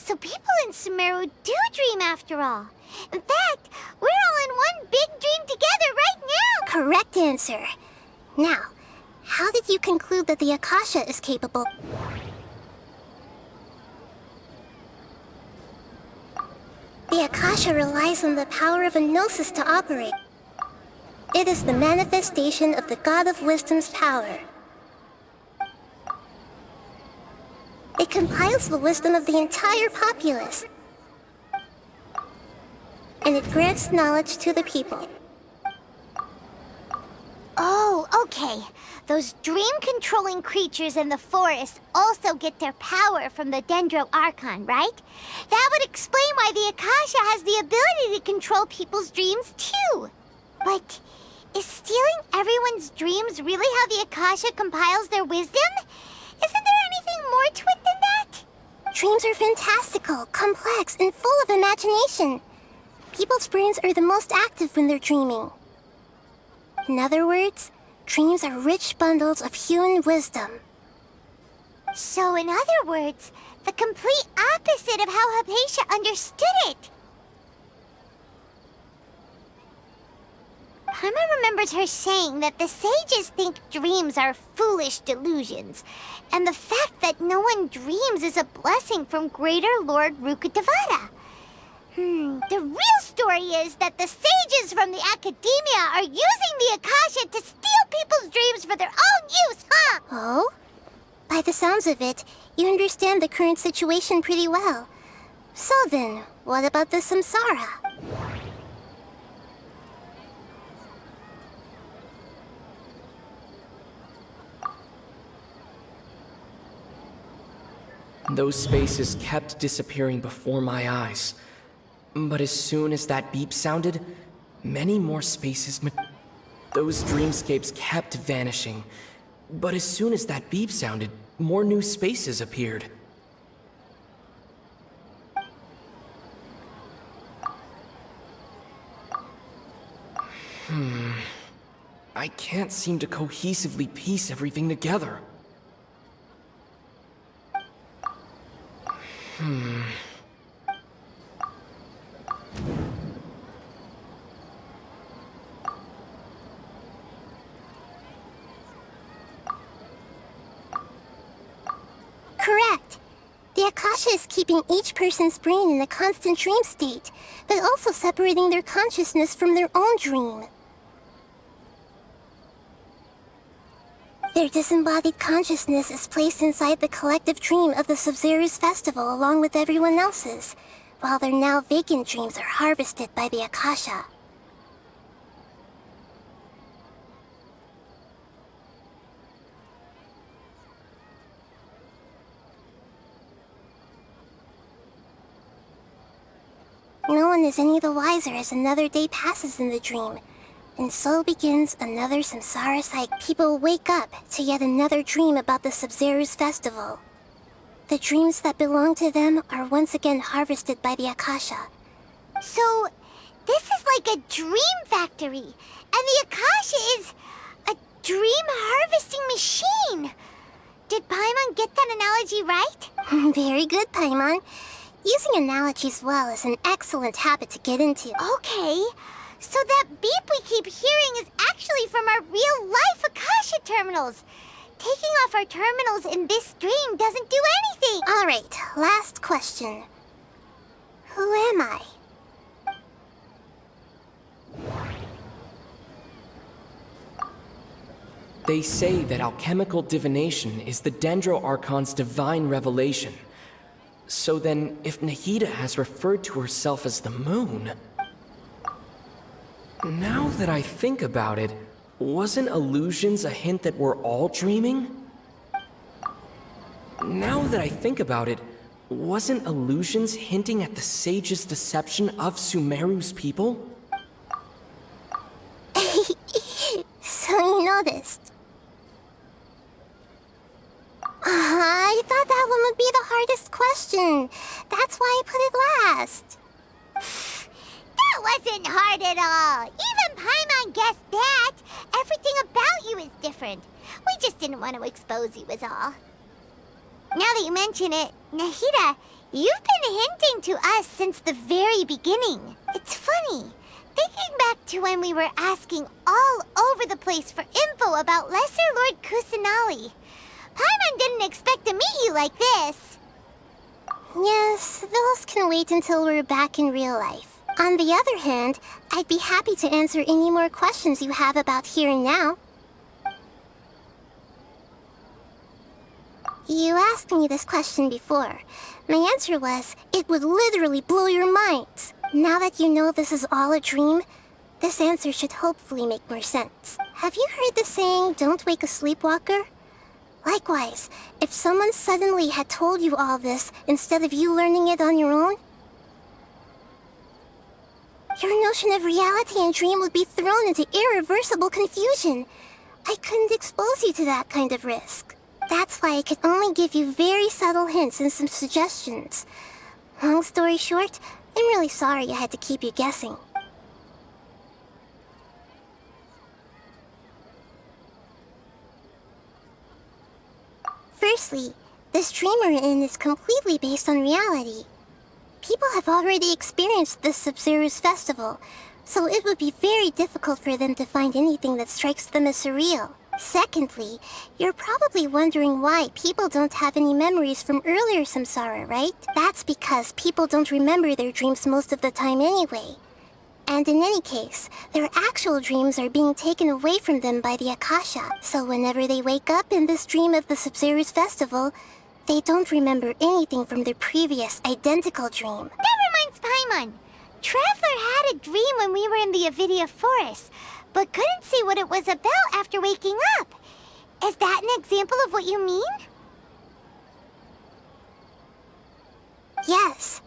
So people in Sumeru do dream after all. In fact, we're all in one big dream together right now! Correct answer. Now, how did you conclude that the Akasha is capable? The Akasha relies on the power of a gnosis to operate. It is the manifestation of the God of Wisdom's power. It compiles the wisdom of the entire populace. And it grants knowledge to the people. Oh, okay. Those dream-controlling creatures in the forest also get their power from the Dendro Archon, right? That would explain why the Akasha has the ability to control people's dreams, too. But is stealing everyone's dreams really how the Akasha compiles their wisdom? Isn't there anything more to it than that? Dreams are fantastical, complex, and full of imagination. People's brains are the most active when they're dreaming. In other words, dreams are rich bundles of human wisdom. So in other words, the complete opposite of how Hypatia understood it. Paimon remembers her saying that the sages think dreams are foolish delusions, and the fact that no one dreams is a blessing from Greater Lord Rukkhadevata. The real story is that the sages from the Academia are using the Akasha to steal people's dreams for their own use, huh? Oh? By the sounds of it, you understand the current situation pretty well. So then, what about the Samsara? Those spaces kept disappearing before my eyes. But as soon as that beep sounded, many more spaces those dreamscapes kept vanishing. But as soon as that beep sounded, more new spaces appeared. I can't seem to cohesively piece everything together. Correct. The Akasha is keeping each person's brain in a constant dream state, but also separating their consciousness from their own dream. Their disembodied consciousness is placed inside the collective dream of the Sabzeruz festival along with everyone else's, while their now vacant dreams are harvested by the Akasha. No one is any the wiser as another day passes in the dream, and so begins another Samsara cycle. People wake up to yet another dream about the Sabzeruz festival. The dreams that belong to them are once again harvested by the Akasha. So, this is like a dream factory, and the Akasha is a dream harvesting machine. Did Paimon get that analogy right? Very good, Paimon. Using analogies well is an excellent habit to get into. Okay, so that beep we keep hearing is actually from our real-life Akasha terminals. Taking off our terminals in this dream doesn't do anything. All right, last question. Who am I? They say that alchemical divination is the Dendro Archon's divine revelation. So then, if Nahida has referred to herself as the moon... Now that I think about it, wasn't illusions a hint that we're all dreaming? Now that I think about it, wasn't illusions hinting at the sage's deception of Sumeru's people? So you noticed. I thought that one would be the hardest question. That's why I put it last. That wasn't hard at all. Even Paimon guessed that. Everything about you is different. We just didn't want to expose you is all. Now that you mention it, Nahida, you've been hinting to us since the very beginning. It's funny. Thinking back to when we were asking all over the place for info about Lesser Lord Kusanali, Paimon didn't expect to meet you like this. Yes, those can wait until we're back in real life. On the other hand, I'd be happy to answer any more questions you have about here and now. You asked me this question before. My answer was, it would literally blow your minds. Now that you know this is all a dream, this answer should hopefully make more sense. Have you heard the saying, don't wake a sleepwalker? Likewise, if someone suddenly had told you all this instead of you learning it on your own, your notion of reality and dream would be thrown into irreversible confusion. I couldn't expose you to that kind of risk. That's why I could only give you very subtle hints and some suggestions. Long story short, I'm really sorry I had to keep you guessing. Firstly, this dream we're in is completely based on reality. People have already experienced this Sabzeruz festival, so it would be very difficult for them to find anything that strikes them as surreal. Secondly, you're probably wondering why people don't have any memories from earlier Samsara, right? That's because people don't remember their dreams most of the time anyway. And in any case, their actual dreams are being taken away from them by the Akasha. So whenever they wake up in this dream of the Sabzeruz festival, they don't remember anything from their previous identical dream. That reminds Paimon. Traveler had a dream when we were in the Avidia forest, but couldn't see what it was about after waking up. Is that an example of what you mean? Yes.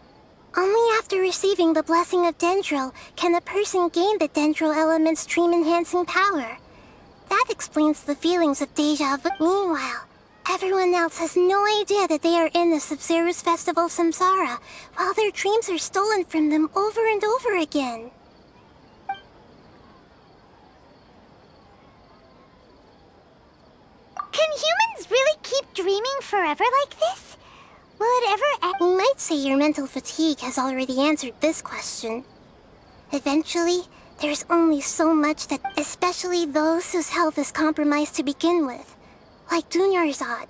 Only after receiving the blessing of Dendro can a person gain the Dendro element's dream-enhancing power. That explains the feelings of deja vu. Meanwhile, everyone else has no idea that they are in the Sabzeruz Festival Samsara, while their dreams are stolen from them over and over again. Can humans really keep dreaming forever like this? Will it ever end? You might say your mental fatigue has already answered this question. Eventually, there's only so much that, especially those whose health is compromised to begin with, like Dunyarzad.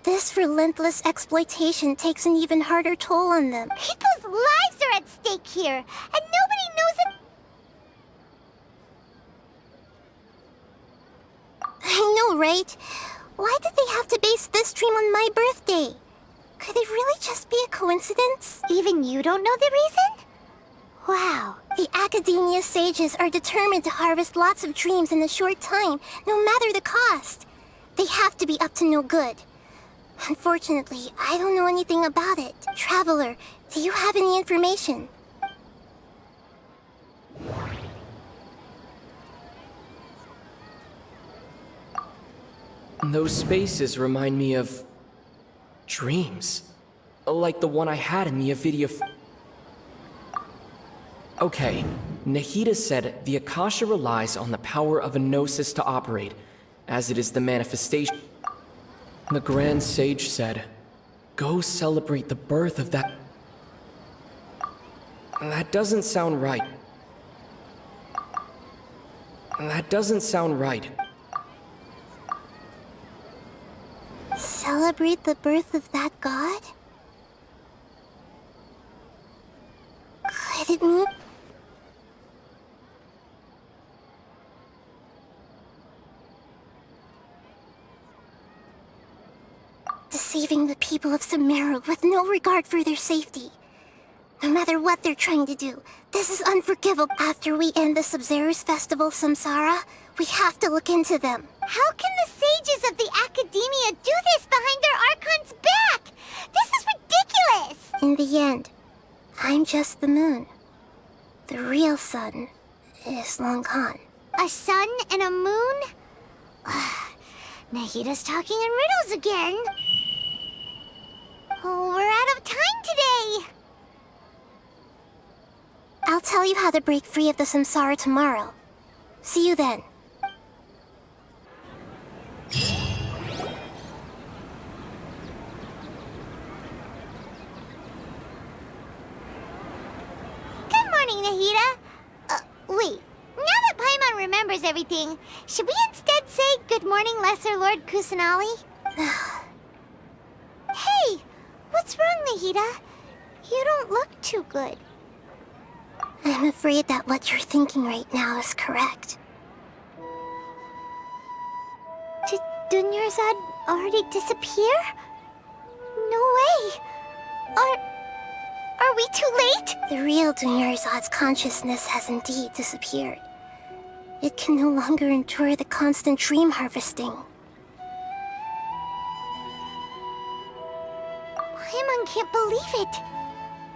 This relentless exploitation takes an even harder toll on them. People's lives are at stake here, and nobody knows it. I know, right? Why did they have to base this dream on my birthday? Could it really just be a coincidence? Even you don't know the reason? Wow. The Academia sages are determined to harvest lots of dreams in a short time, no matter the cost. They have to be up to no good. Unfortunately, I don't know anything about it. Traveler, do you have any information? Those spaces remind me of dreams. Like the one I had in the Avidia. Okay, Nahida said the Akasha relies on the power of a gnosis to operate, as it is the manifestation. The Grand Sage said, go celebrate the birth of that. That doesn't sound right. That doesn't sound right. Celebrate the birth of that god? Could it mean... deceiving the people of Samsara with no regard for their safety? No matter what they're trying to do, this is unforgivable. After we end the Sabzeruz Festival Samsara, we have to look into them. How can the sages of the Academia do this behind their Archon's back? This is ridiculous! In the end, I'm just the moon. The real sun is long gone. A sun and a moon? Nahida's talking in riddles again. Oh, we're out of time today. I'll tell you how to break free of the Samsara tomorrow. See you then. remembers everything. Should we instead say good morning, Lesser Lord Kusanali? Hey, what's wrong, Nahida? You don't look too good. I'm afraid that what you're thinking right now is correct. Did Dunyarzad already disappear? No way. Are we too late? The real Dunyarzad's consciousness has indeed disappeared. It can no longer endure the constant dream harvesting. Paimon can't believe it.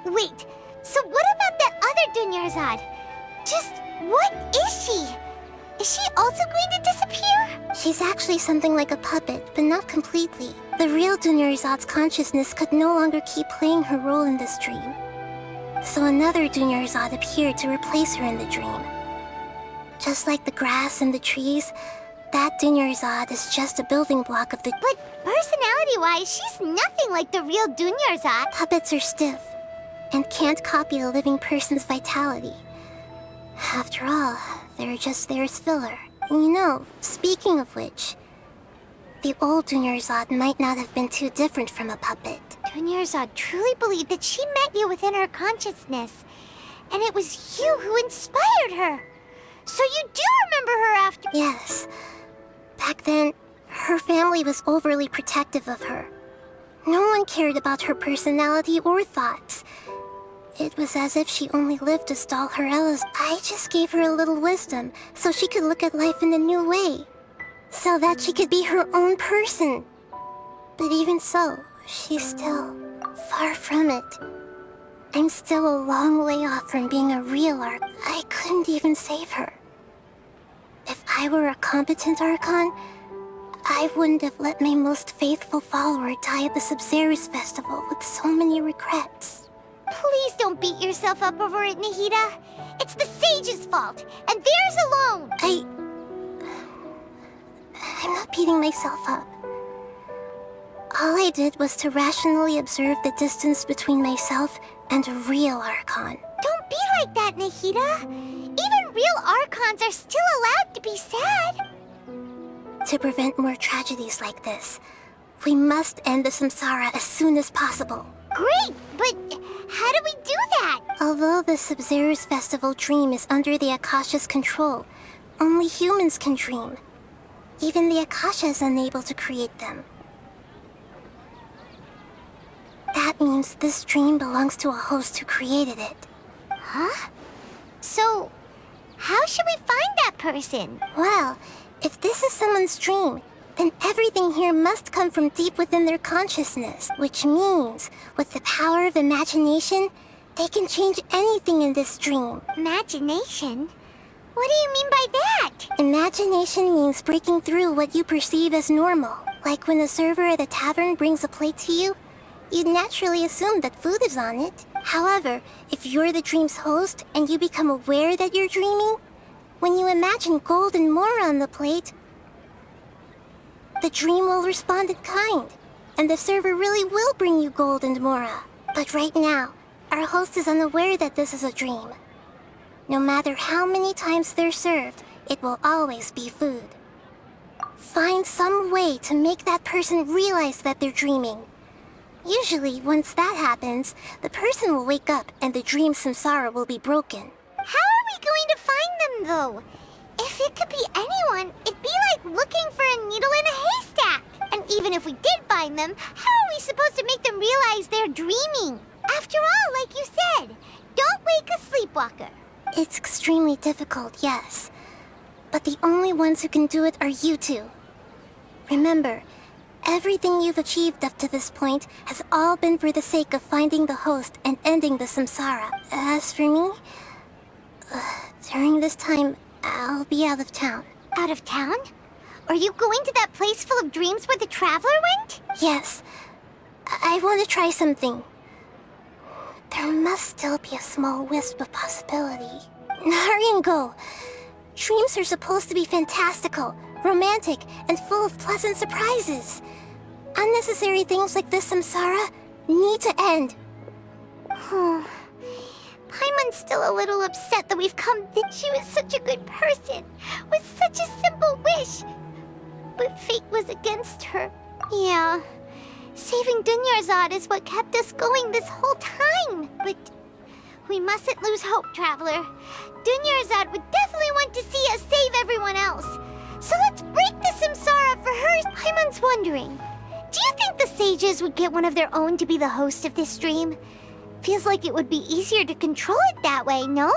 Wait, so what about that other Dunyarzad? Just what is she? Is she also going to disappear? She's actually something like a puppet, but not completely. The real Dunyarzad's consciousness could no longer keep playing her role in this dream. So another Dunyarzad appeared to replace her in the dream. Just like the grass and the trees, that Dunyarzad is just a building block of the... But personality-wise, she's nothing like the real Dunyarzad. Puppets are stiff, and can't copy a living person's vitality. After all, they're just there as filler. And you know, speaking of which, the old Dunyarzad might not have been too different from a puppet. Dunyarzad truly believed that she met you within her consciousness, and it was you who inspired her. So you do remember her after... Yes. Back then, her family was overly protective of her. No one cared about her personality or thoughts. It was as if she only lived to stall her Ella's. I just gave her a little wisdom so she could look at life in a new way. So that she could be her own person. But even so, she's still far from it. I'm still a long way off from being a real Archon. I couldn't even save her. If I were a competent Archon, I wouldn't have let my most faithful follower die at the Sabzeruz festival with so many regrets. Please don't beat yourself up over it, Nahida. It's the sage's fault, and theirs alone. I'm not beating myself up. All I did was to rationally observe the distance between myself and a real Archon. Don't be like that, Nahida. Even real Archons are still allowed to be sad. To prevent more tragedies like this, we must end the Samsara as soon as possible. Great, but how do we do that? Although the Sabzeruz festival dream is under the Akasha's control, only humans can dream. Even the Akasha is unable to create them. That means this dream belongs to a host who created it. Huh? So, how should we find that person? Well, if this is someone's dream, then everything here must come from deep within their consciousness. Which means, with the power of imagination, they can change anything in this dream. Imagination? What do you mean by that? Imagination means breaking through what you perceive as normal. Like when a server at a tavern brings a plate to you, you'd naturally assume that food is on it. However, if you're the dream's host and you become aware that you're dreaming, when you imagine gold and more on the plate, the dream will respond in kind, and the server really will bring you gold and mora. But right now, our host is unaware that this is a dream. No matter how many times they're served, it will always be food. Find some way to make that person realize that they're dreaming. Usually, once that happens, the person will wake up and the dream samsara will be broken. How are we going to find them, though? If it could be anyone, it'd be like looking for a needle in a haystack. And even if we did find them, how are we supposed to make them realize they're dreaming? After all, like you said, don't wake a sleepwalker. It's extremely difficult, yes. But the only ones who can do it are you two. Remember, everything you've achieved up to this point has all been for the sake of finding the host and ending the samsara. As for me, during this time, I'll be out of town. Out of town? Are you going to that place full of dreams where the traveler went? Yes. I want to try something. There must still be a small wisp of possibility. Hurry and go. Dreams are supposed to be fantastical, romantic, and full of pleasant surprises. Unnecessary things like this samsara need to end. Paimon Paimon's still a little upset that we've come. That she was such a good person, with such a simple wish. But fate was against her. Yeah. Saving Dunyarzad is what kept us going this whole time. But we mustn't lose hope, Traveler. Dunyarzad would definitely want to see us save everyone else. So let's break the Samsara for hers. Paimon's wondering, do you think the sages would get one of their own to be the host of this stream? Feels like it would be easier to control it that way, no?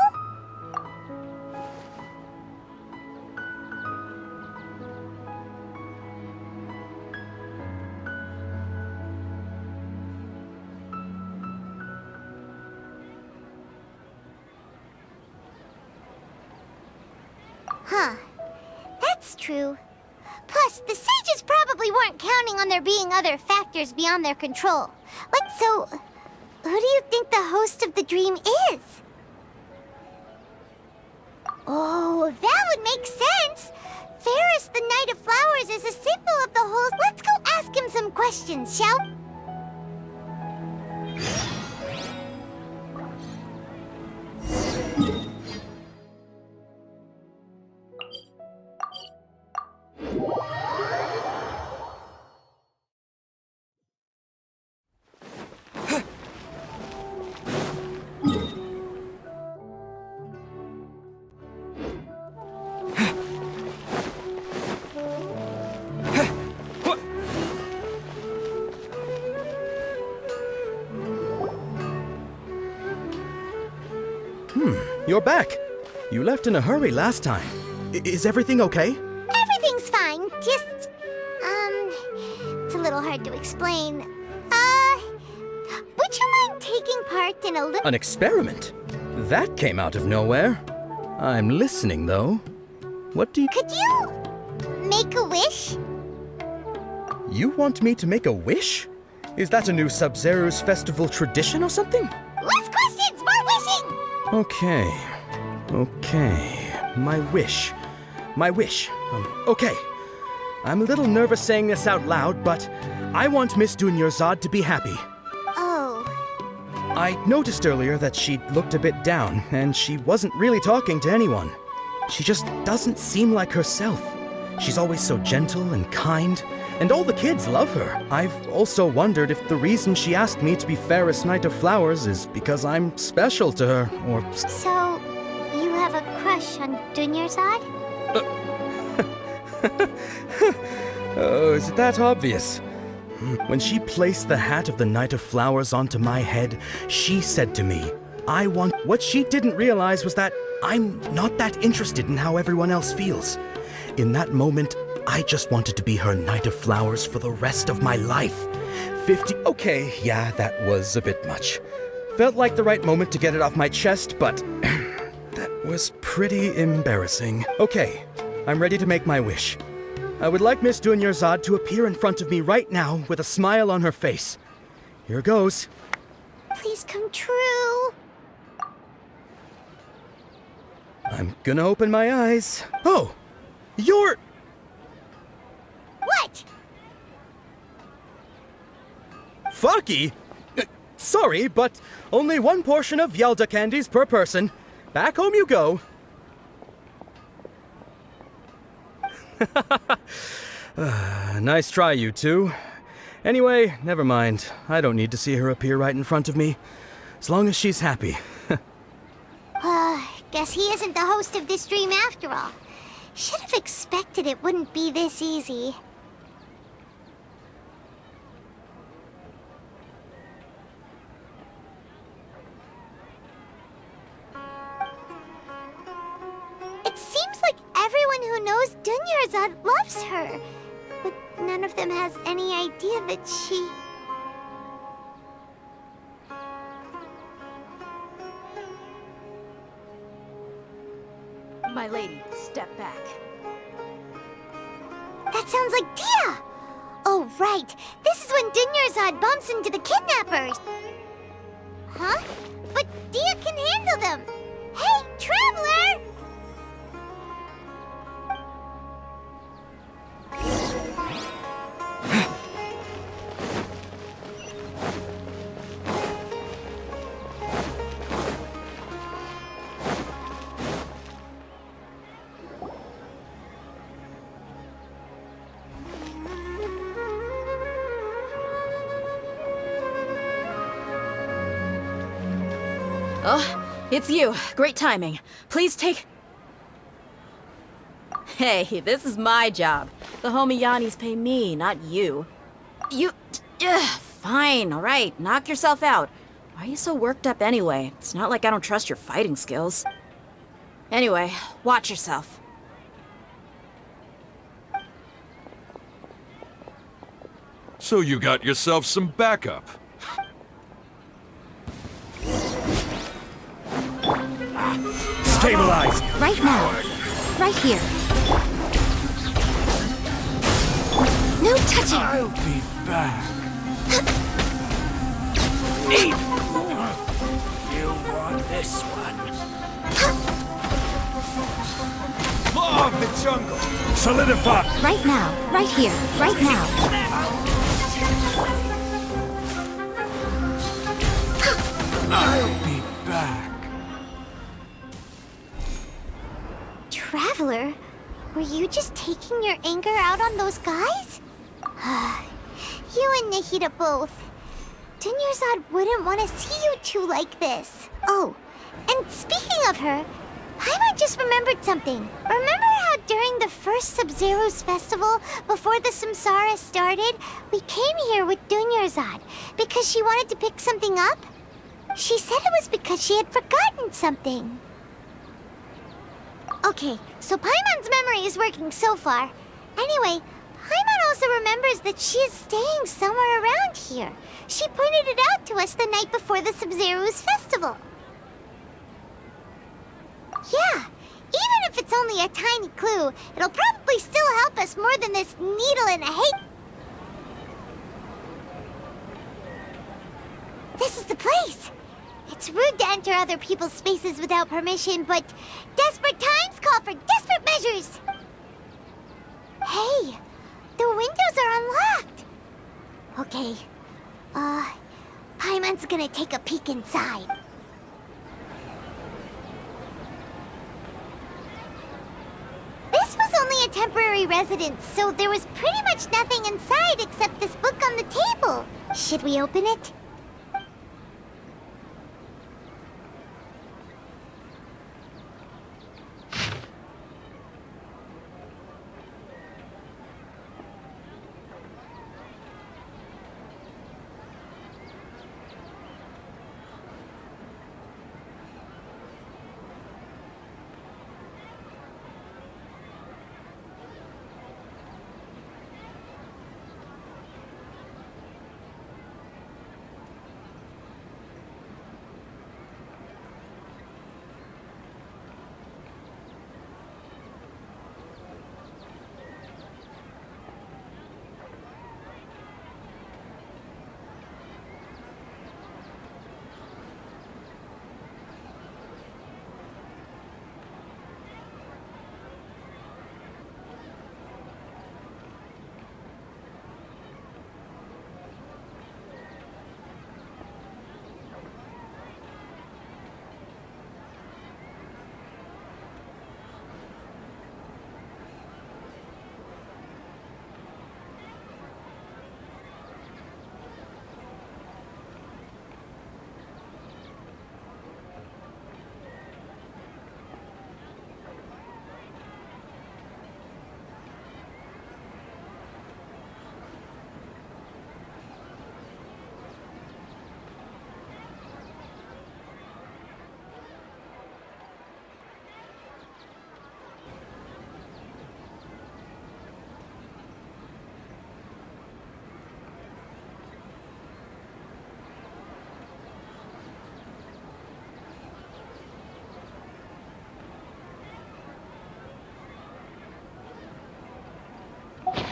Huh. That's true. Plus, the sages probably weren't counting on there being other factors beyond their control. So, who do you think the host of the dream is? Oh, that would make sense. Ferris, the Knight of Flowers, is a symbol of the whole... Let's go ask him some questions, shall we? You're back. You left in a hurry last time. Is everything okay? Everything's fine. Just, it's a little hard to explain. Would you mind taking part in a little... An experiment? That came out of nowhere. I'm listening, though. What do you... Could you make a wish? You want me to make a wish? Is that a new Sabzeruz festival tradition or something? Less questions, more wishing! Okay. My wish. Okay. I'm a little nervous saying this out loud, but I want Miss Dunyarzad to be happy. Oh. I noticed earlier that she looked a bit down, and she wasn't really talking to anyone. She just doesn't seem like herself. She's always so gentle and kind, and all the kids love her. I've also wondered if the reason she asked me to be Ferris Knight of Flowers is because I'm special to her, or... So, you have a crush on Dunyarzad? Oh, is it that obvious? When she placed the hat of the Knight of Flowers onto my head, she said to me, I want... What she didn't realize was that I'm not that interested in how everyone else feels. In that moment, I just wanted to be her Knight of Flowers for the rest of my life. 50... Okay, yeah, that was a bit much. Felt like the right moment to get it off my chest, but... that was pretty embarrassing. Okay, I'm ready to make my wish. I would like Miss Dunyarzad to appear in front of me right now with a smile on her face. Here goes. Please come true. I'm gonna open my eyes. Oh! You're... What? Fucky? Sorry, but only one portion of Yelda candies per person. Back home you go. Nice try, you two. Anyway, never mind. I don't need to see her appear right in front of me. As long as she's happy. Guess he isn't the host of this dream after all. Should have expected it wouldn't be this easy. It seems like everyone who knows Dunyarzad loves her, but none of them has any idea that she... My lady, step back. That sounds like Dia! Oh, right. This is when Dunyarzad bumps into the kidnappers. Huh? But Dia can handle them. Hey, Traveler! It's you. Great timing. Please take... Hey, this is my job. The homie Yannis pay me, not you. You... Fine, alright. Knock yourself out. Why are you so worked up anyway? It's not like I don't trust your fighting skills. Anyway, watch yourself. So you got yourself some backup. Stabilize! Right now. Right here. No touching! I'll be back. You want this one? Law of the jungle! Solidify! Right now. Right here. Right now. I'll be back. Traveler, were you just taking your anger out on those guys? You and Nahida both. Dunyarzad wouldn't want to see you two like this. Oh, and speaking of her, Paimon just remembered something. Remember how during the first Sabzeruz festival, before the Samsara started, we came here with Dunyarzad because she wanted to pick something up? She said it was because she had forgotten something. Okay, so Paimon's memory is working so far. Anyway, Paimon also remembers that she is staying somewhere around here. She pointed it out to us the night before the Sabzeruz festival. Yeah, even if it's only a tiny clue, it'll probably still help us more than this needle in a hay... This is the place! It's rude to enter other people's spaces without permission, but desperate times call for desperate measures! Hey, the windows are unlocked! Okay, Paimon's gonna take a peek inside. This was only a temporary residence, so there was pretty much nothing inside except this book on the table. Should we open it?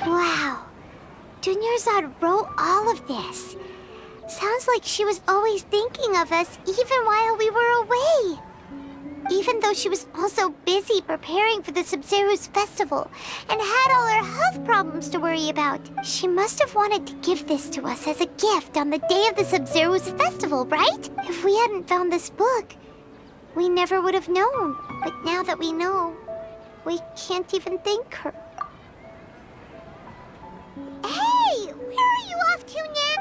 Wow. Dunyarzad wrote all of this. Sounds like she was always thinking of us even while we were away. Even though she was also busy preparing for the Sabzeruz festival and had all her health problems to worry about. She must have wanted to give this to us as a gift on the day of the Sabzeruz festival, right? If we hadn't found this book, we never would have known. But now that we know, we can't even thank her. Hey! Where are you off to now?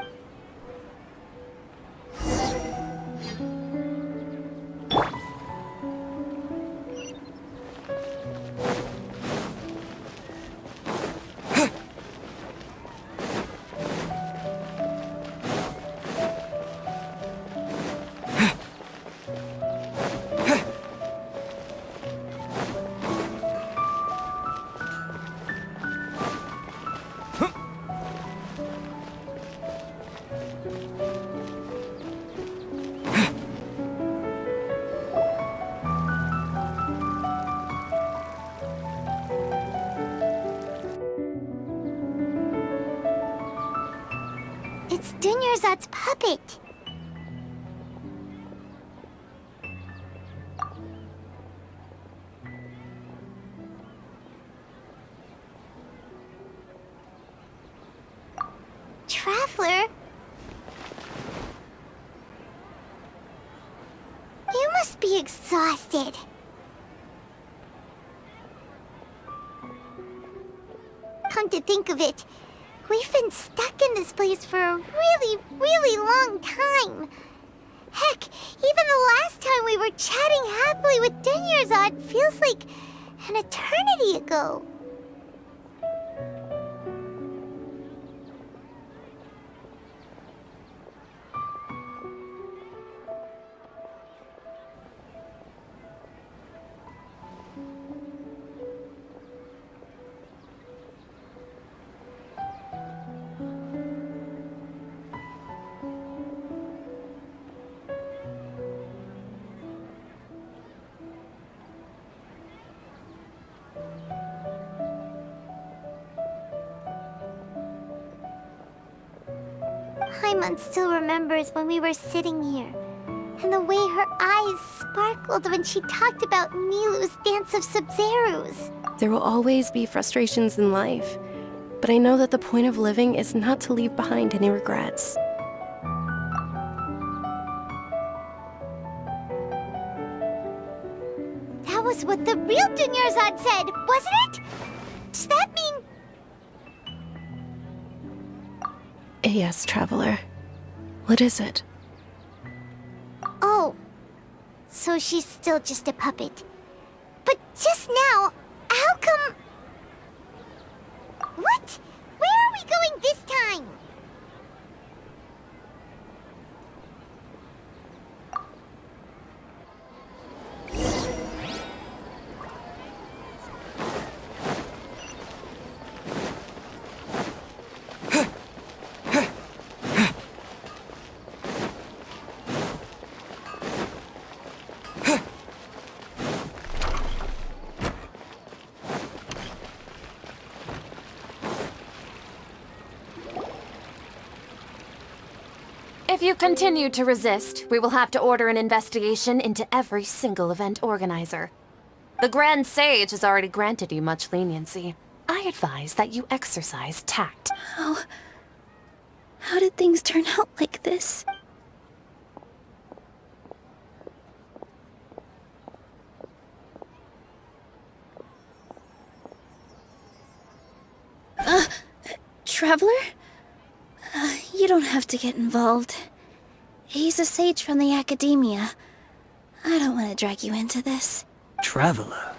It's Dunyarzad's puppet. Traveler? You must be exhausted. Come to think of it, we've been stuck in this place for a really, really long time. Heck, even the last time we were chatting happily with Dunyarzad feels like an eternity ago. Paimon still remembers when we were sitting here, and the way her eyes sparkled when she talked about Nilu's dance of Sabzeruz. There will always be frustrations in life, but I know that the point of living is not to leave behind any regrets. That was what the real Dunyarzad said, wasn't it? Does that mean... Yes, Traveler. What is it? Oh, so she's still just a puppet. But just now, how come... What? Where are we going this time? If you continue to resist, we will have to order an investigation into every single event organizer. The Grand Sage has already granted you much leniency. I advise that you exercise tact. How did things turn out like this? Traveler? You don't have to get involved. He's a sage from the academia. I don't want to drag you into this. Traveler?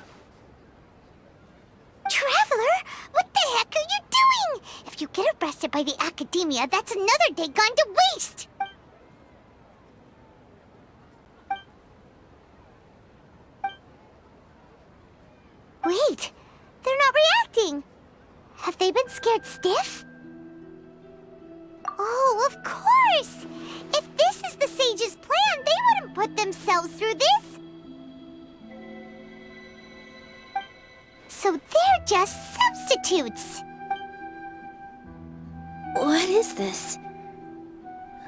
Traveler? What the heck are you doing? If you get arrested by the academia, that's another day gone to waste! Wait, they're not reacting. Have they been scared stiff? Oh, of course! If this is the sage's plan, they wouldn't put themselves through this! So they're just substitutes! What is this?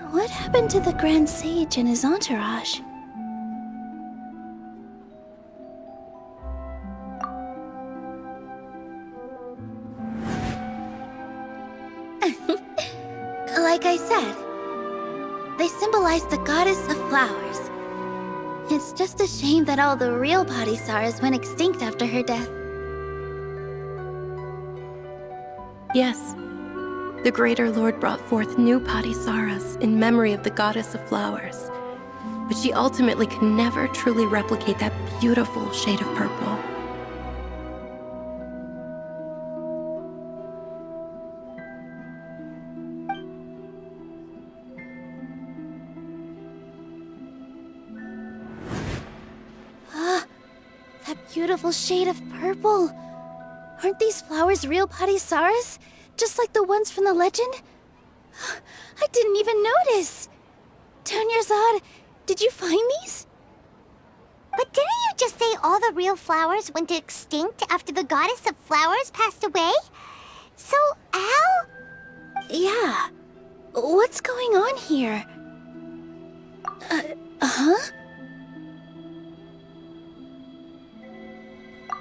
What happened to the Grand Sage and his entourage? Like I said, they symbolize the goddess of flowers. It's just a shame that all the real Padissaras went extinct after her death. Yes. The Greater Lord brought forth new Padissaras in memory of the goddess of flowers. But she ultimately could never truly replicate that beautiful shade of purple. Beautiful shade of purple. Aren't these flowers real Padissaras? Just like the ones from the legend? I didn't even notice. Dunyarzad, did you find these? But didn't you just say all the real flowers went extinct after the goddess of flowers passed away? So, how? Yeah. What's going on here? Huh?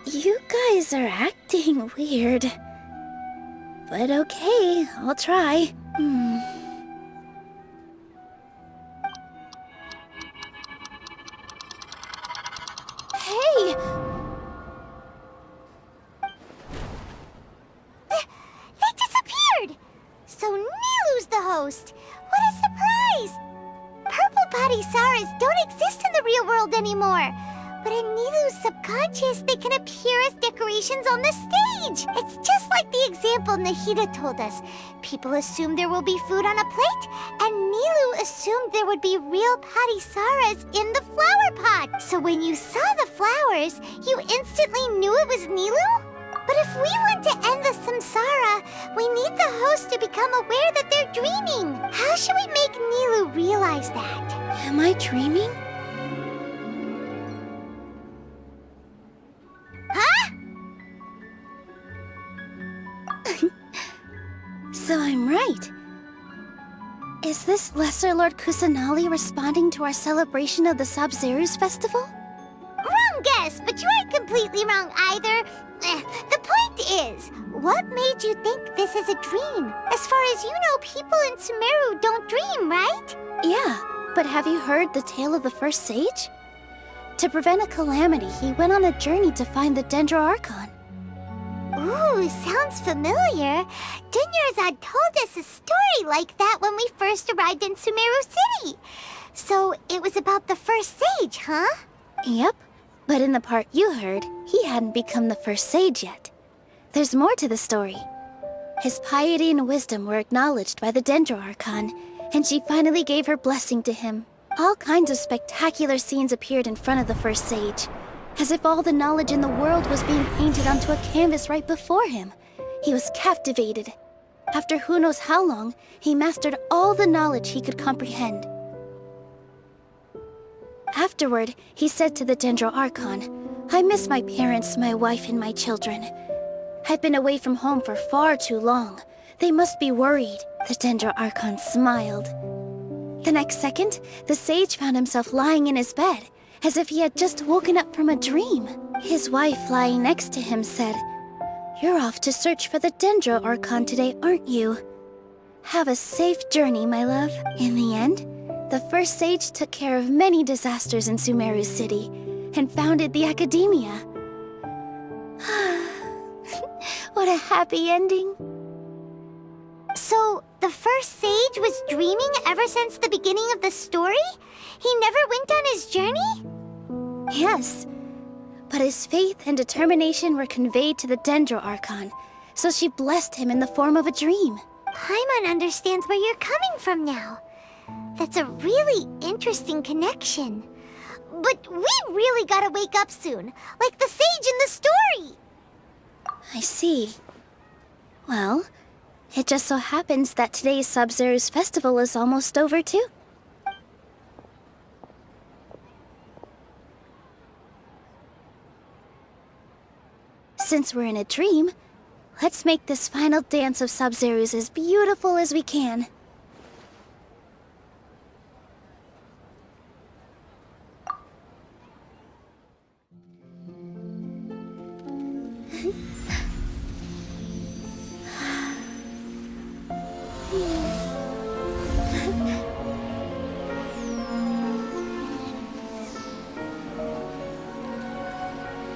You guys are acting weird. But okay, I'll try. Hey! They disappeared! So Nilu's the host! What a surprise! Purple body Saras don't exist in the real world anymore. But in Nilu's subconscious, they can appear as decorations on the stage. It's just like the example Nahida told us. People assumed there will be food on a plate, and Nilu assumed there would be real Patisaras in the flower pot. So when you saw the flowers, you instantly knew it was Nilu? But if we want to end the Samsara, we need the host to become aware that they're dreaming. How should we make Nilu realize that? Am I dreaming? Huh? So I'm right. Is this Lesser Lord Kusanali responding to our celebration of the Sabzeruz festival? Wrong guess, but you aren't completely wrong either. The point is, what made you think this is a dream? As far as you know, people in Sumeru don't dream, right? Yeah, but have you heard the tale of the first sage? To prevent a calamity, he went on a journey to find the Dendro Archon. Ooh, sounds familiar. Dunyarzad told us a story like that when we first arrived in Sumeru City. So it was about the first sage, huh? Yep, but in the part you heard, he hadn't become the first sage yet. There's more to the story. His piety and wisdom were acknowledged by the Dendro Archon, and she finally gave her blessing to him. All kinds of spectacular scenes appeared in front of the first sage, as if all the knowledge in the world was being painted onto a canvas right before him. He was captivated. After who knows how long, he mastered all the knowledge he could comprehend. Afterward, he said to the Dendro Archon, "I miss my parents, my wife, and my children. I've been away from home for far too long. They must be worried." The Dendro Archon smiled. The next second, the sage found himself lying in his bed, as if he had just woken up from a dream. His wife, lying next to him, said, "You're off to search for the Dendro Archon today, aren't you? Have a safe journey, my love." In the end, the first sage took care of many disasters in Sumeru City and founded the Academia. What a happy ending. So, the first sage was dreaming ever since the beginning of the story? He never went on his journey? Yes, but his faith and determination were conveyed to the Dendro Archon, so she blessed him in the form of a dream. Paimon understands where you're coming from now. That's a really interesting connection. But we really gotta wake up soon, like the sage in the story! I see. Well, it just so happens that today's Sabzeruz festival is almost over too. Since we're in a dream, let's make this final dance of Sabzeruz as beautiful as we can.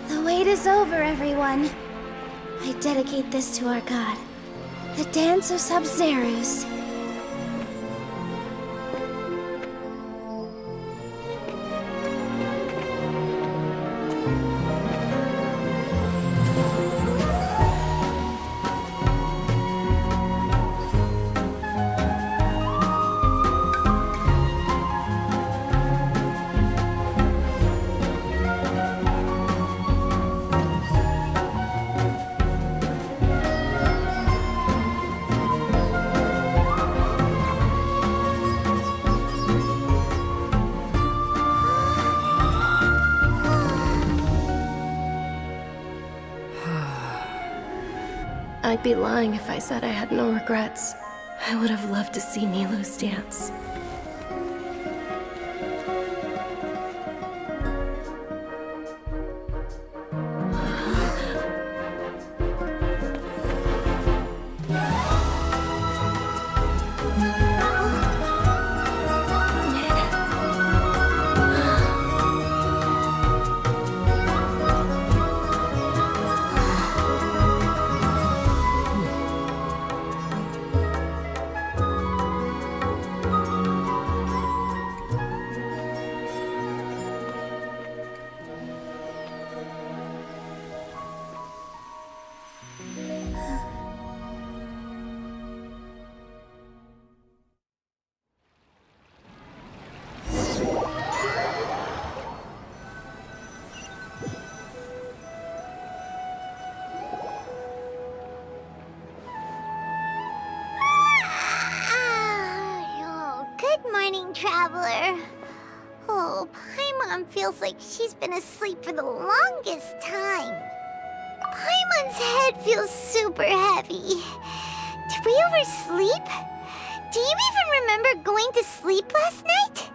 The wait is over, everyone. I dedicate this to our god, the dance of Sabzeruz. I'd be lying if I said I had no regrets. I would have loved to see Nilu's dance. Oh, good morning, traveler. Oh, Paimon feels like she's been asleep for the longest time. Paimon's head feels super heavy. Did we oversleep? Do you even remember going to sleep last night?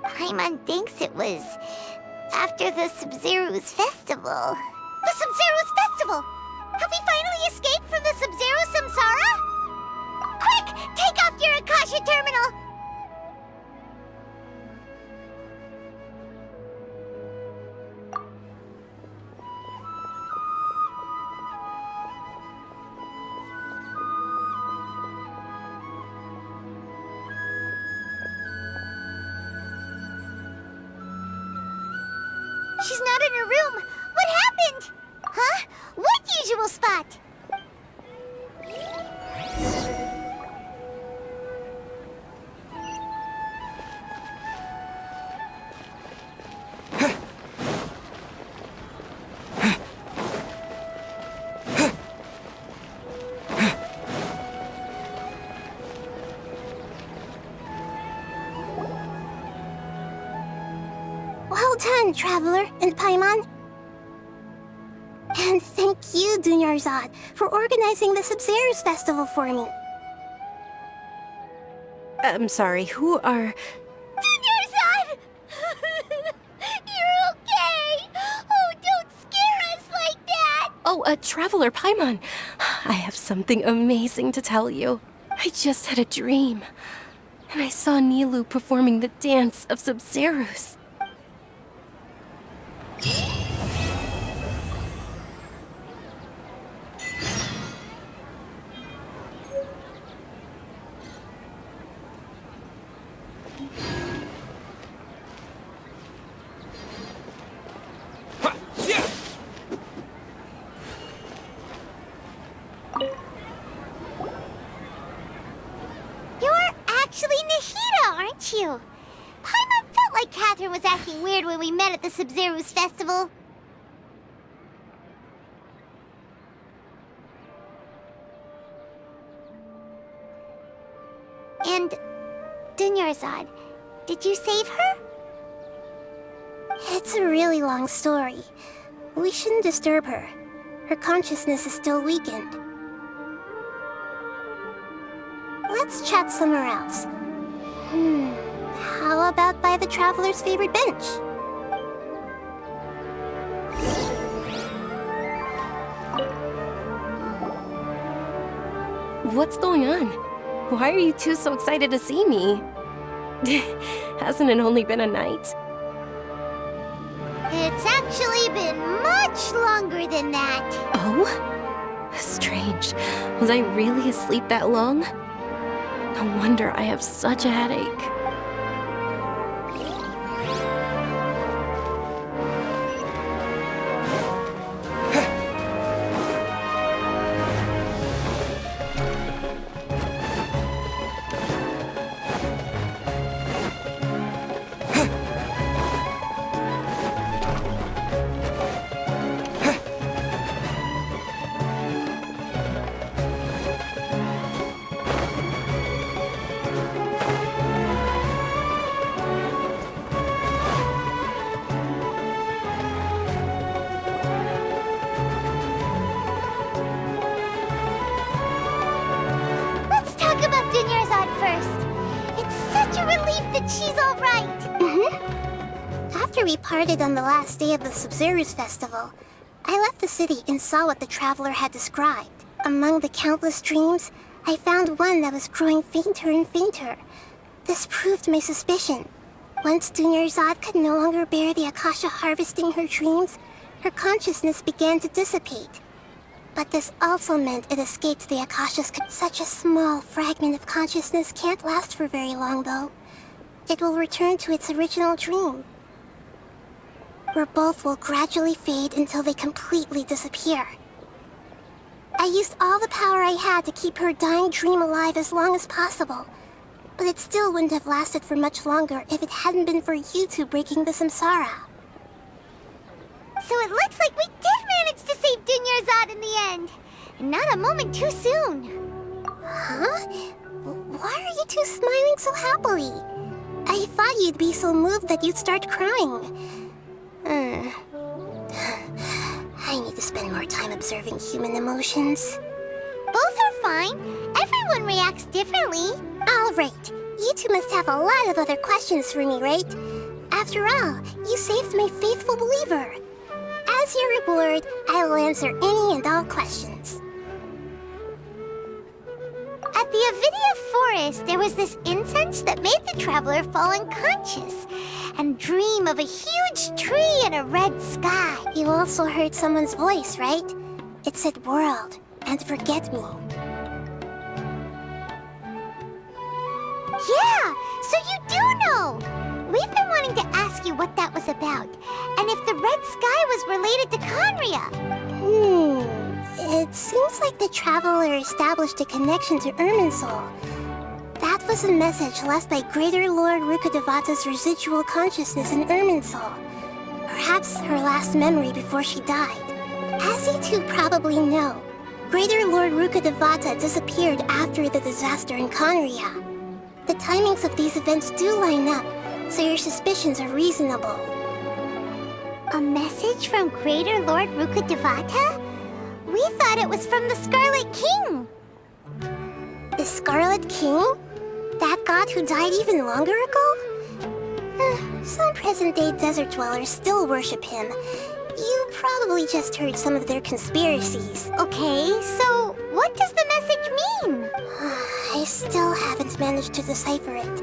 Paimon thinks it was after the Sabzeruz festival. The Sabzeruz festival! Have we finally escaped from the Sabzeruz Samsara? Quick! Take off your Akasha terminal! She's not in her room. What happened? Huh? What usual spot? Well done, Traveler and Paimon. And thank you, Dunyarzad, for organizing the Sabzeruz festival for me. I'm sorry, who are... Dunyarzad! You're okay! Oh, don't scare us like that! Oh, Traveler Paimon. I have something amazing to tell you. I just had a dream. And I saw Nilu performing the dance of Sabzeruz. You're actually Nahida, aren't you? Paimon felt like Catherine was acting weird when we met at the Sabzeruz festival. And Dunyarzad, did you save her? It's a really long story. We shouldn't disturb her. Her consciousness is still weakened. Let's chat somewhere else. How about by the Traveler's favorite bench? What's going on? Why are you two so excited to see me? Hasn't it only been a night? It's actually been much longer than that. Oh? Strange. Was I really asleep that long? No wonder I have such a headache. relief that she's all right. After we parted on the last day of the Sabzeruz festival, I left the city and saw what the traveler had described. Among the countless dreams, I found one that was growing fainter and fainter. This proved my suspicion. Once Dunyarzad could no longer bear the Akasha harvesting her dreams, her consciousness began to dissipate. But this also meant it escaped the Akasha's Such a small fragment of consciousness can't last for very long, though. It will return to its original dream, where both will gradually fade until they completely disappear. I used all the power I had to keep her dying dream alive as long as possible, but it still wouldn't have lasted for much longer if it hadn't been for you two breaking the Samsara. So it looks like we did manage to save Dunyarzad in the end. And not a moment too soon. Huh? Why are you two smiling so happily? I thought you'd be so moved that you'd start crying. I need to spend more time observing human emotions. Both are fine. Everyone reacts differently. All right. You two must have a lot of other questions for me, right? After all, you saved my faithful believer. As your reward, I will answer any and all questions. At the Avidia forest, there was this incense that made the traveler fall unconscious and dream of a huge tree and a red sky. You also heard someone's voice, right? It said world and forget me. Yeah, so you do know! We've been wanting to ask you what that was about, and if the red sky was related to Conria. It seems like the traveler established a connection to Irminsul. That was a message left by Greater Lord Rukkhadevata's residual consciousness in Irminsul. Perhaps her last memory before she died. As you two probably know, Greater Lord Rukkhadevata disappeared after the disaster in Conria. The timings of these events do line up, so your suspicions are reasonable. A message from Greater Lord Rukkhadevata? We thought it was from the Scarlet King. The Scarlet King? That god who died even longer ago? Some present-day desert dwellers still worship him. You probably just heard some of their conspiracies. Okay, so what does the message mean? I still haven't managed to decipher it.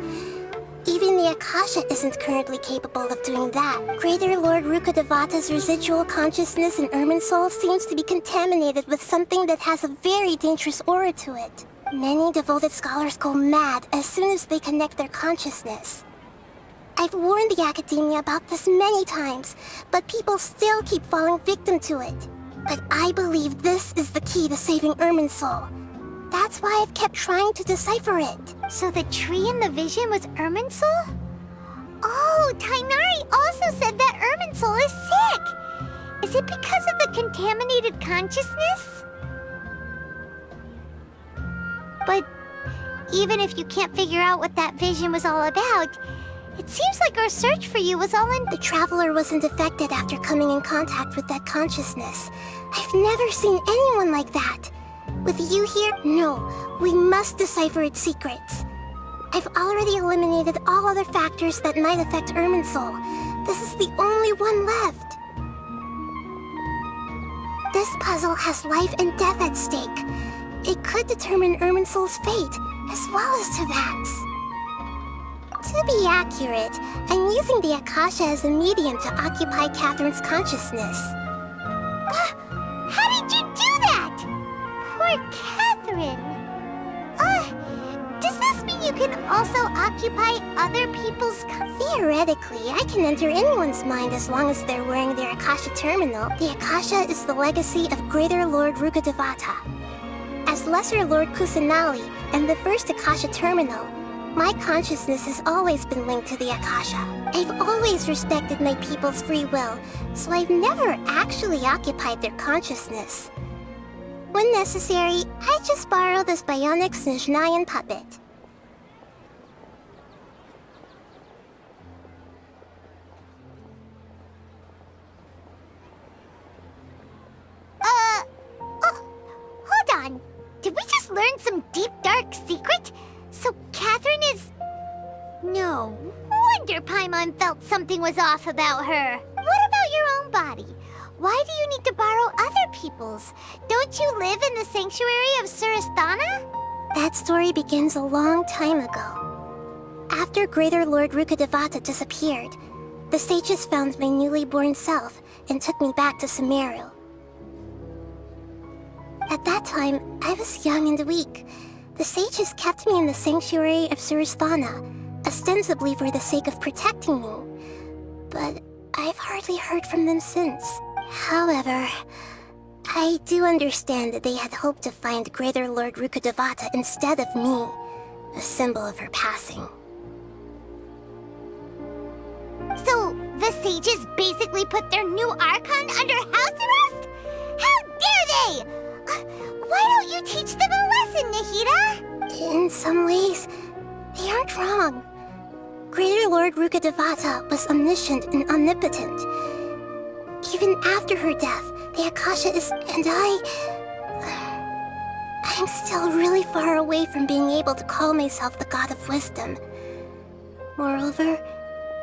Even the Akasha isn't currently capable of doing that. Greater Lord Rukkhadevata's residual consciousness in Irminsul seems to be contaminated with something that has a very dangerous aura to it. Many devoted scholars go mad as soon as they connect their consciousness. I've warned the academia about this many times, but people still keep falling victim to it. But I believe this is the key to saving Irminsul. That's why I've kept trying to decipher it. So the tree in the vision was Irminsul? Oh, Tainari also said that Irminsul is sick. Is it because of the contaminated consciousness? But even if you can't figure out what that vision was all about, it seems like our search for you was all in... The traveler wasn't affected after coming in contact with that consciousness. I've never seen anyone like that. With you here, no. We must decipher its secrets. I've already eliminated all other factors that might affect Irminsul. This is the only one left. This puzzle has life and death at stake. It could determine Irminsul's fate, as well as Tevat's. To be accurate, I'm using the Akasha as a medium to occupy Catherine's consciousness. How did you do that? Poor Catherine. Does this mean you can also occupy other people's... Theoretically, I can enter anyone's mind as long as they're wearing their Akasha terminal. The Akasha is the legacy of Greater Lord Rukkhadevata. As Lesser Lord Kusanali and the first Akasha terminal, my consciousness has always been linked to the Akasha. I've always respected my people's free will, so I've never actually occupied their consciousness. When necessary, I just borrow this bionic Snezhnayan puppet. Hold on. Did we just learn some deep, dark secret? So Catherine is... No wonder Paimon felt something was off about her. What about your own body? Why do you need to borrow other people's? Don't you live in the sanctuary of Surasthana? That story begins a long time ago. After Greater Lord Rukkhadevata disappeared, the sages found my newly born self and took me back to Sumeru. At that time, I was young and weak. The sages kept me in the sanctuary of Surasthana, ostensibly for the sake of protecting me. But I've hardly heard from them since. However, I do understand that they had hoped to find Greater Lord Rukkhadevata instead of me, a symbol of her passing. So, the sages basically put their new Archon under house arrest? How dare they! Why don't you teach them a lesson, Nahida? In some ways, they aren't wrong. Greater Lord Rukkhadevata was omniscient and omnipotent. Even after her death, the Akasha is... and I'm still really far away from being able to call myself the God of Wisdom. Moreover,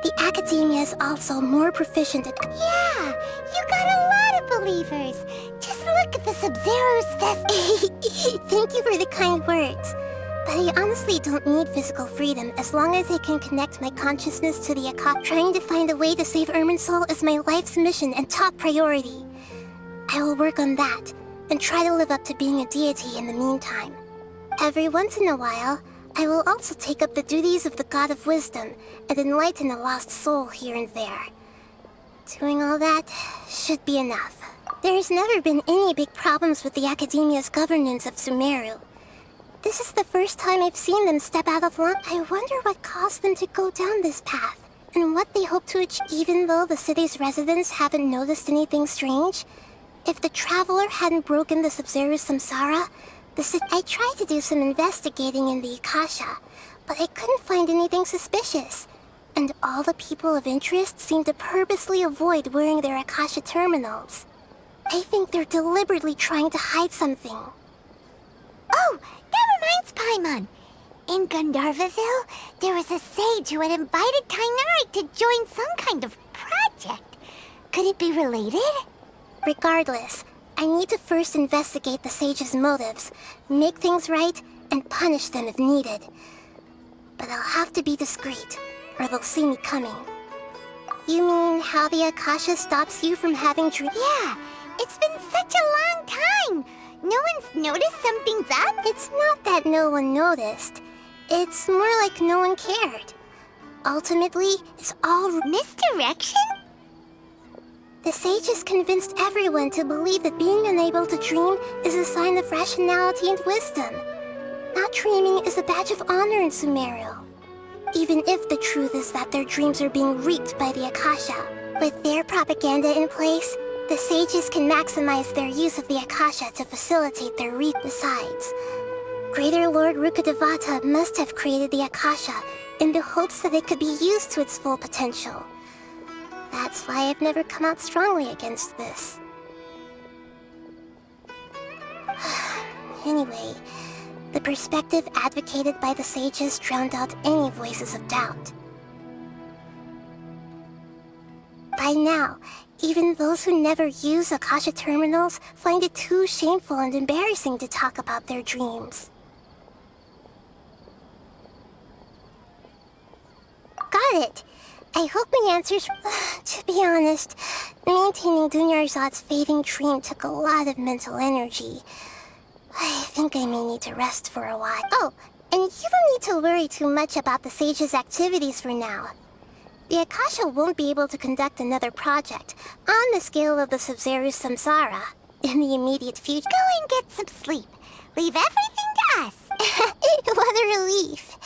the Academia is also more proficient at... Yeah, you got a lot of believers. Just look at the Sabzeruz fest. Thank you for the kind words. But I honestly don't need physical freedom as long as I can connect my consciousness to the Akasha. Trying to find a way to save Irminsul is my life's mission and top priority. I will work on that, and try to live up to being a deity in the meantime. Every once in a while, I will also take up the duties of the God of Wisdom and enlighten a lost soul here and there. Doing all that should be enough. There's never been any big problems with the Academia's governance of Sumeru. This is the first time I've seen them step out of line. I wonder what caused them to go down this path, and what they hope to achieve. Even though the city's residents haven't noticed anything strange, if the Traveler hadn't broken the Sabzeruz Samsara, I tried to do some investigating in the Akasha, but I couldn't find anything suspicious. And all the people of interest seem to purposely avoid wearing their Akasha terminals. I think they're deliberately trying to hide something. Oh, that reminds Paimon. In Gandharvaville, there was a sage who had invited Tainari to join some kind of project. Could it be related? Regardless, I need to first investigate the sage's motives, make things right, and punish them if needed. But I'll have to be discreet, or they'll see me coming. You mean how the Akasha stops you from having dreams? Yeah, it's been such a long time. No one's noticed something's up? It's not that no one noticed. It's more like no one cared. Ultimately, it's all misdirection? The sages convinced everyone to believe that being unable to dream is a sign of rationality and wisdom. Not dreaming is a badge of honor in Sumeru. Even if the truth is that their dreams are being reaped by the Akasha. With their propaganda in place, the sages can maximize their use of the Akasha to facilitate their reap. Besides, Greater Lord Rukkhadevata must have created the Akasha in the hopes that it could be used to its full potential. That's why I've never come out strongly against this. Anyway, the perspective advocated by the sages drowned out any voices of doubt. By now, even those who never use Akasha terminals find it too shameful and embarrassing to talk about their dreams. Got it! I hope my answers... To be honest, maintaining Dunyarzad's fading dream took a lot of mental energy. I think I may need to rest for a while. Oh, and you don't need to worry too much about the sage's activities for now. The Akasha won't be able to conduct another project on the scale of the Sabzeruz Samsara in the immediate future. Go and get some sleep. Leave everything to us. What a relief.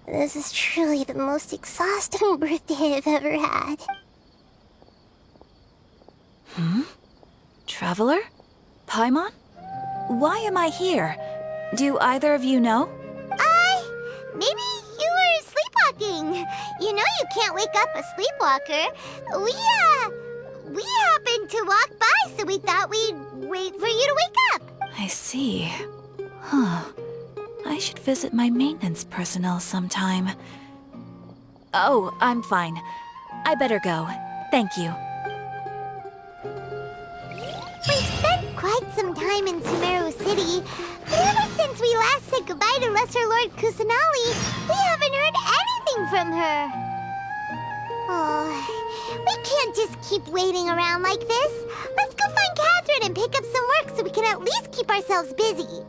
This is truly the most exhausting birthday I've ever had. Traveler? Paimon? Why am I here? Do either of you know? Maybe you were sleepwalking. You know you can't wake up a sleepwalker. We happened to walk by, so we thought we'd wait for you to wake up. I see. Huh. I should visit my maintenance personnel sometime. Oh, I'm fine. I better go. Thank you. We've spent quite some time in Sumeru City, but ever since we last said goodbye to Lesser Lord Kusanali, we haven't heard anything from her. Oh, we can't just keep waiting around like this. Let's go find Catherine and pick up some work so we can at least keep ourselves busy.